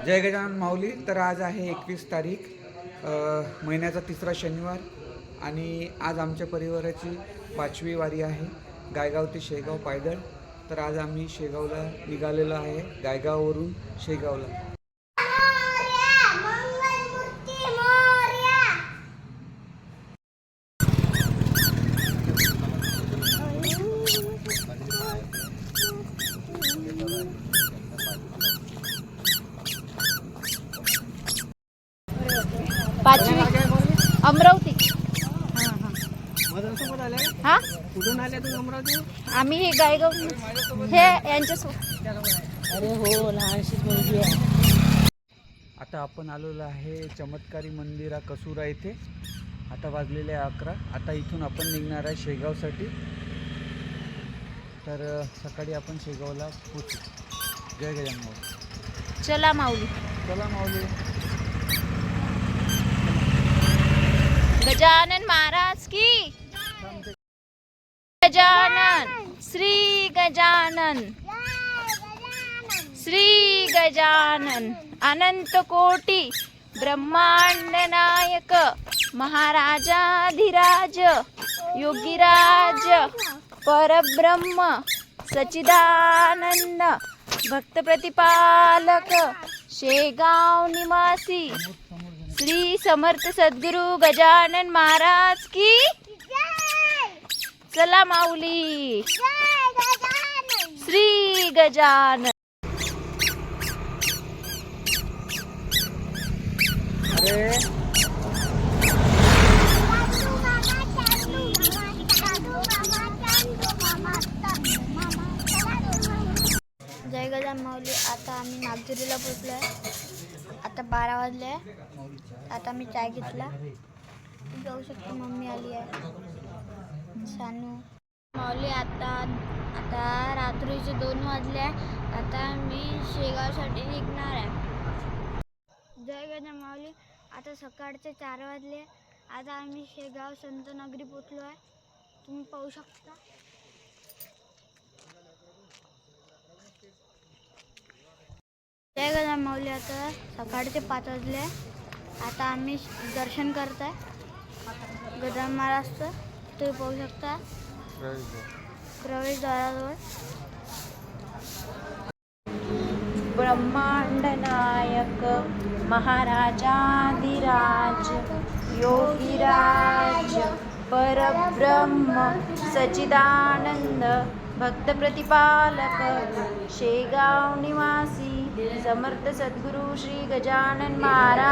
जय गजानन माऊली. तर आज आहे 21 तारीख, महिन्याचा तिसरा शनिवार आणि आज आमच्या परिवाराची 5वी वारी आहे गायगाव ते शेगाव पायदळ. तर आज आम्ही शेगावला निघालेलो आहे, गायगाववरून शेगावला. पाचवी अमरावती. हा कुठून आल्या तू अमरावती? आम्ही हे गायगाव हे यांच्यासोबत. अरे हो, लहानशीच मुलगी आहे. आता आपण आलेलो आहे चमत्कारी मंदिरा कसुरा येथे. आता वाजलेले 11. आता इथून आपण निघणार आहे शेगावसाठी. तर सकाळी आपण शेगावला पोचू. जय गजानन माऊली. चला माऊली. चला माऊली. गजानन महाराज की गजानन. श्री गजानन. श्री गजानन. अनंत कोटी ब्रह्मांड नायक महाराजाधिराज योगीराज परब्रह्म सच्चिदानंद भक्त प्रतिपालक शेगाव निवासी श्री समर्थ सद्गुरु गजानन महाराज की. चला माऊली. श्री गजानन. अरे जय गजानन माऊली. आता आम्ही नागझरीला पोचलो आहे. आता 12 वाजले आहे. आता मी चाय घेतला. जाऊ शकतो. मम्मी आली आहे, सानू. माऊली आता आता रात्रीचे 2 वाजले आहे. आता मी शेगावसाठी निघणार आहे. जय गजानन माऊली. आता सकाळचे 4 वाजले. आता आम्ही शेगाव संतनगरी पोचलो आहे. तुम्ही पाहू शकता. जय गजानन माऊली. आता सकाळचे 5 वाजले. आता आम्ही दर्शन करत आहे गजानन महाराजचं. तुम्ही पाहू शकता प्रवेशद्वाराजवळ. ब्रह्मांड नायक महाराजाधिराज योगीराज परब्रह्म सच्चिदानंद भक्त प्रतिपालक शेगाव निवासी समर्थ सद्गुरु श्री गजानन महाराज